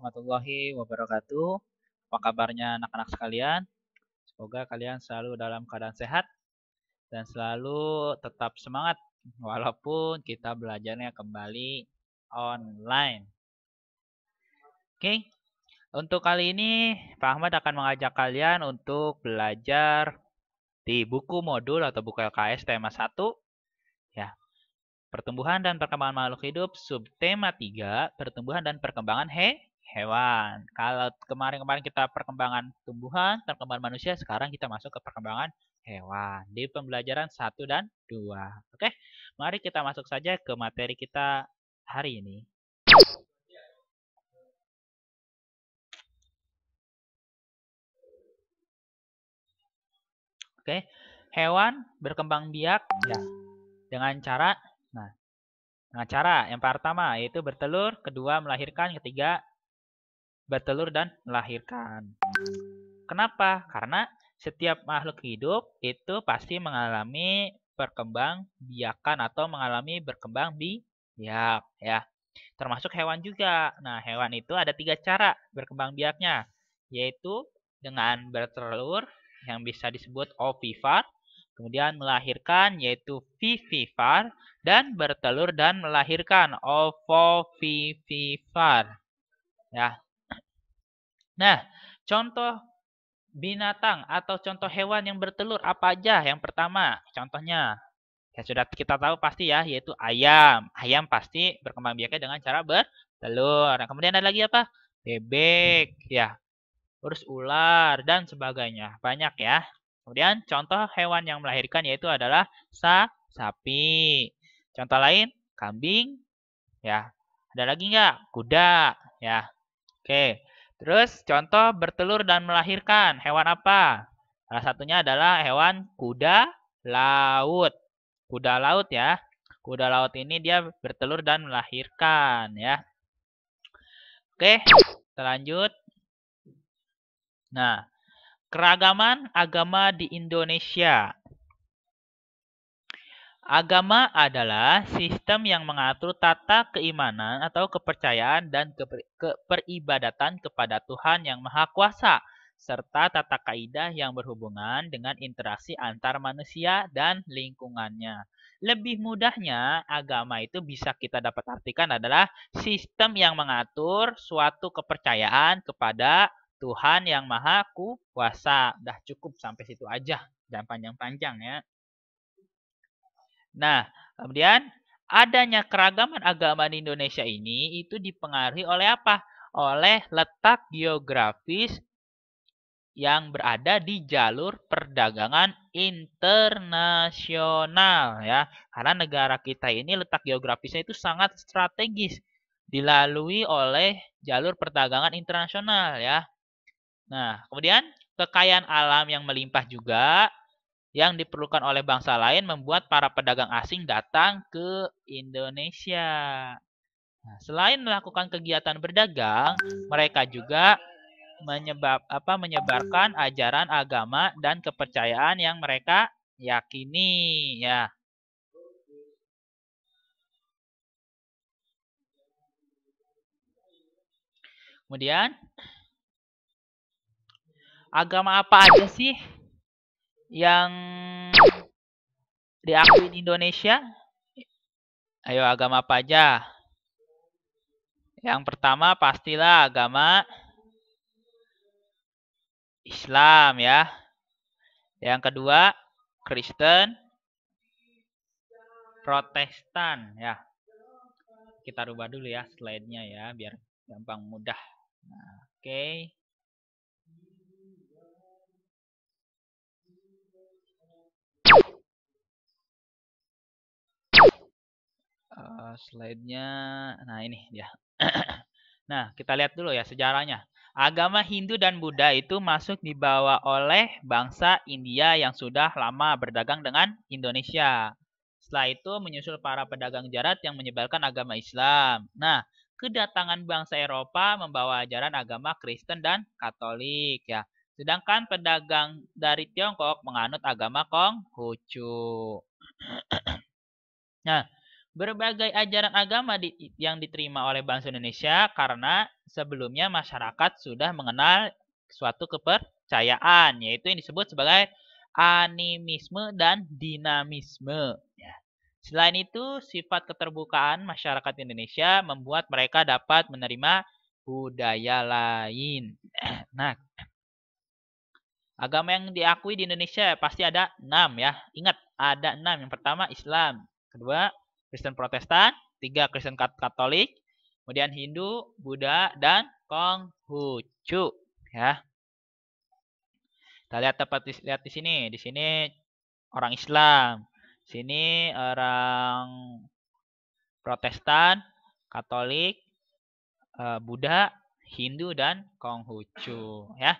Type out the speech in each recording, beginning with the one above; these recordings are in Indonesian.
warahmatullahi wabarakatuh. Apa kabarnya anak-anak sekalian? Semoga kalian selalu dalam keadaan sehat dan selalu tetap semangat walaupun kita belajarnya kembali online. Oke, untuk kali ini Pak Ahmad akan mengajak kalian untuk belajar di buku modul atau buku LKS tema 1 ya. Pertumbuhan dan perkembangan makhluk hidup, subtema 3, pertumbuhan dan perkembangan hewan. Kalau kemarin-kemarin kita perkembangan tumbuhan, perkembangan manusia, sekarang kita masuk ke perkembangan hewan di pembelajaran 1 dan 2. Oke, mari kita masuk saja ke materi kita hari ini. Oke, hewan berkembang biak ya dengan cara yang pertama yaitu bertelur, kedua melahirkan, ketiga bertelur dan melahirkan. Kenapa? Karena setiap makhluk hidup itu pasti mengalami perkembangbiakan atau mengalami berkembang biak ya. Termasuk hewan juga. Nah, hewan itu ada 3 cara berkembang biaknya, yaitu dengan bertelur yang bisa disebut ovivar, kemudian melahirkan yaitu vivivar, dan bertelur dan melahirkan ovovivivar. Ya. Nah, contoh binatang atau contoh hewan yang bertelur apa aja? Yang pertama, contohnya ya sudah kita tahu pasti ya, yaitu ayam. Ayam pasti berkembang biaknya dengan cara bertelur. Nah, kemudian ada lagi apa? Bebek, ya. Terus ular dan sebagainya. Banyak ya. Kemudian contoh hewan yang melahirkan yaitu adalah sapi. Contoh lain, kambing, ya. Ada lagi nggak? Kuda, ya. Oke. Terus contoh bertelur dan melahirkan. Hewan apa? Salah satunya adalah hewan kuda laut. Kuda laut ya. Kuda laut ini dia bertelur dan melahirkan ya. Oke, kita lanjut. Nah, keragaman agama di Indonesia. Agama adalah sistem yang mengatur tata keimanan atau kepercayaan dan keperibadatan kepada Tuhan yang Maha Kuasa, serta tata kaidah yang berhubungan dengan interaksi antar manusia dan lingkungannya. Lebih mudahnya, agama itu bisa kita dapat artikan adalah sistem yang mengatur suatu kepercayaan kepada Tuhan yang Maha Kuasa. Udah cukup sampai situ aja, jangan panjang-panjang ya. Nah, kemudian adanya keragaman agama di Indonesia ini itu dipengaruhi oleh apa? Oleh letak geografis yang berada di jalur perdagangan internasional ya. Karena negara kita ini letak geografisnya itu sangat strategis, dilalui oleh jalur perdagangan internasional ya. Nah, kemudian kekayaan alam yang melimpah juga yang diperlukan oleh bangsa lain membuat para pedagang asing datang ke Indonesia. Nah, selain melakukan kegiatan berdagang, mereka juga menyebarkan ajaran agama dan kepercayaan yang mereka yakini ya. Kemudian agama apa aja sih yang diakui di Indonesia? Ayo, agama apa aja? Yang pertama pastilah agama Islam ya. Yang kedua Kristen, Protestan ya. Kita rubah dulu ya slide-nya ya biar gampang mudah. Nah, oke. Slide-nya, nah ini dia. Nah, kita lihat dulu ya sejarahnya. Agama Hindu dan Buddha itu masuk dibawa oleh bangsa India yang sudah lama berdagang dengan Indonesia. Setelah itu menyusul para pedagang jarat yang menyebarkan agama Islam. Nah, kedatangan bangsa Eropa membawa ajaran agama Kristen dan Katolik ya. Sedangkan pedagang dari Tiongkok menganut agama Konghucu. Nah, berbagai ajaran agama yang diterima oleh bangsa Indonesia karena sebelumnya masyarakat sudah mengenal suatu kepercayaan, yaitu yang disebut sebagai animisme dan dinamisme. Ya. Selain itu, sifat keterbukaan masyarakat Indonesia membuat mereka dapat menerima budaya lain. Nah, agama yang diakui di Indonesia pasti ada 6 ya. Ingat, ada 6. Yang pertama Islam, kedua Kristen Protestan, 3 Kristen Katolik, kemudian Hindu, Buddha, dan Konghucu ya. Kita lihat di sini. Di sini orang Islam. Sini orang Protestan, Katolik, Buddha, Hindu, dan Konghucu ya.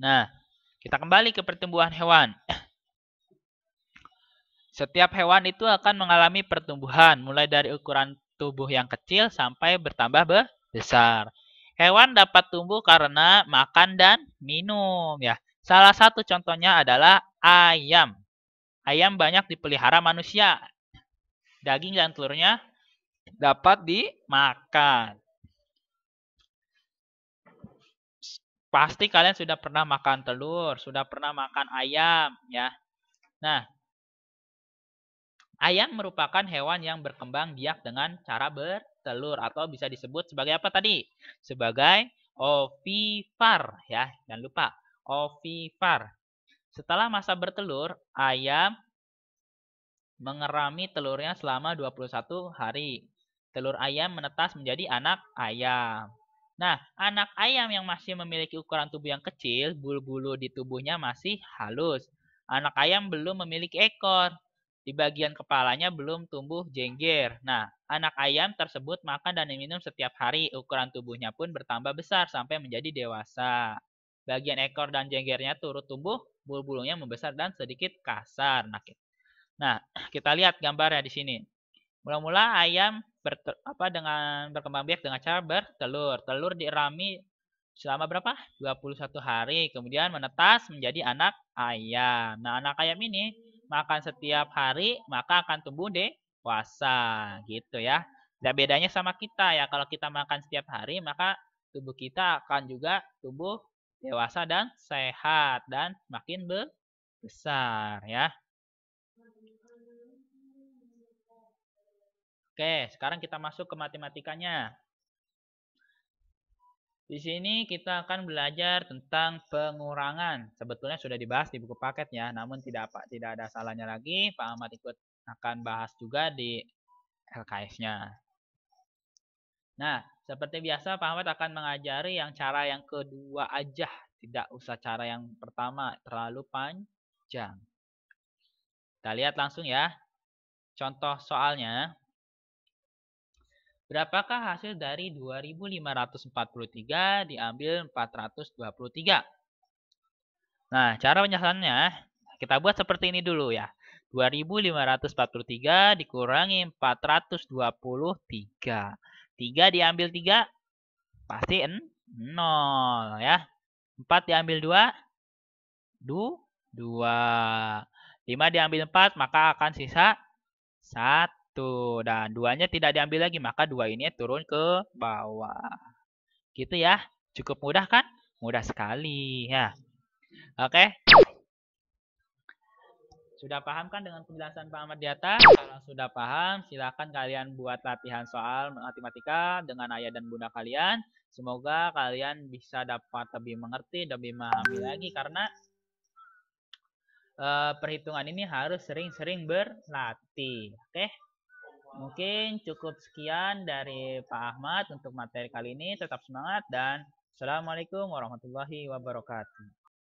Nah, kita kembali ke pertumbuhan hewan. Setiap hewan itu akan mengalami pertumbuhan, mulai dari ukuran tubuh yang kecil sampai bertambah besar. Hewan dapat tumbuh karena makan dan minum ya. Salah satu contohnya adalah ayam. Ayam banyak dipelihara manusia. Daging dan telurnya dapat dimakan. Pasti kalian sudah pernah makan telur, sudah pernah makan ayam ya. Nah, ayam merupakan hewan yang berkembang biak dengan cara bertelur atau bisa disebut sebagai apa tadi? Sebagai ovipar ya. Jangan lupa, ovipar. Setelah masa bertelur, ayam mengerami telurnya selama 21 hari. Telur ayam menetas menjadi anak ayam. Nah, anak ayam yang masih memiliki ukuran tubuh yang kecil, bulu-bulu di tubuhnya masih halus. Anak ayam belum memiliki ekor. Di bagian kepalanya belum tumbuh jengger. Nah, anak ayam tersebut makan dan minum setiap hari. Ukuran tubuhnya pun bertambah besar sampai menjadi dewasa. Bagian ekor dan jenggernya turut tumbuh, bulu-bulunya membesar dan sedikit kasar. Nah, kita lihat gambarnya di sini. Mula-mula ayam dengan berkembang biak dengan cara bertelur. Telur dirami selama berapa? 21 hari. Kemudian menetas menjadi anak ayam. Nah, anak ayam ini makan setiap hari, maka akan tumbuh dewasa. Gitu ya. Dan bedanya sama kita ya. Kalau kita makan setiap hari, maka tubuh kita akan juga tumbuh dewasa dan sehat. Dan makin besar ya. Oke, sekarang kita masuk ke matematikanya. Di sini kita akan belajar tentang pengurangan. Sebetulnya sudah dibahas di buku paket ya, namun tidak ada salahnya lagi. Pak Ahmad ikut akan bahas juga di LKS-nya. Nah, seperti biasa Pak Ahmad akan mengajari yang cara yang kedua aja. Tidak usah cara yang pertama, terlalu panjang. Kita lihat langsung ya. Contoh soalnya. Berapakah hasil dari 2543 diambil 423? Nah, cara penyelesaiannya kita buat seperti ini dulu ya. 2543 dikurangi 423. 3 diambil 3 pasti 0 ya. 4 diambil 2 2. 5 diambil 4 maka akan sisa 1. Dan 2-nya tidak diambil lagi, maka 2 ini turun ke bawah. Gitu ya. Cukup mudah kan? Mudah sekali ya. Oke. Sudah paham kan dengan penjelasan Pak Ahmad di atas? Kalau sudah paham, silakan kalian buat latihan soal matematika dengan ayah dan bunda kalian. Semoga kalian bisa dapat lebih mengerti, lebih memahami lagi karena perhitungan ini harus sering-sering berlatih. Oke. Mungkin cukup sekian dari Pak Ahmad untuk materi kali ini. Tetap semangat dan Assalamualaikum warahmatullahi wabarakatuh.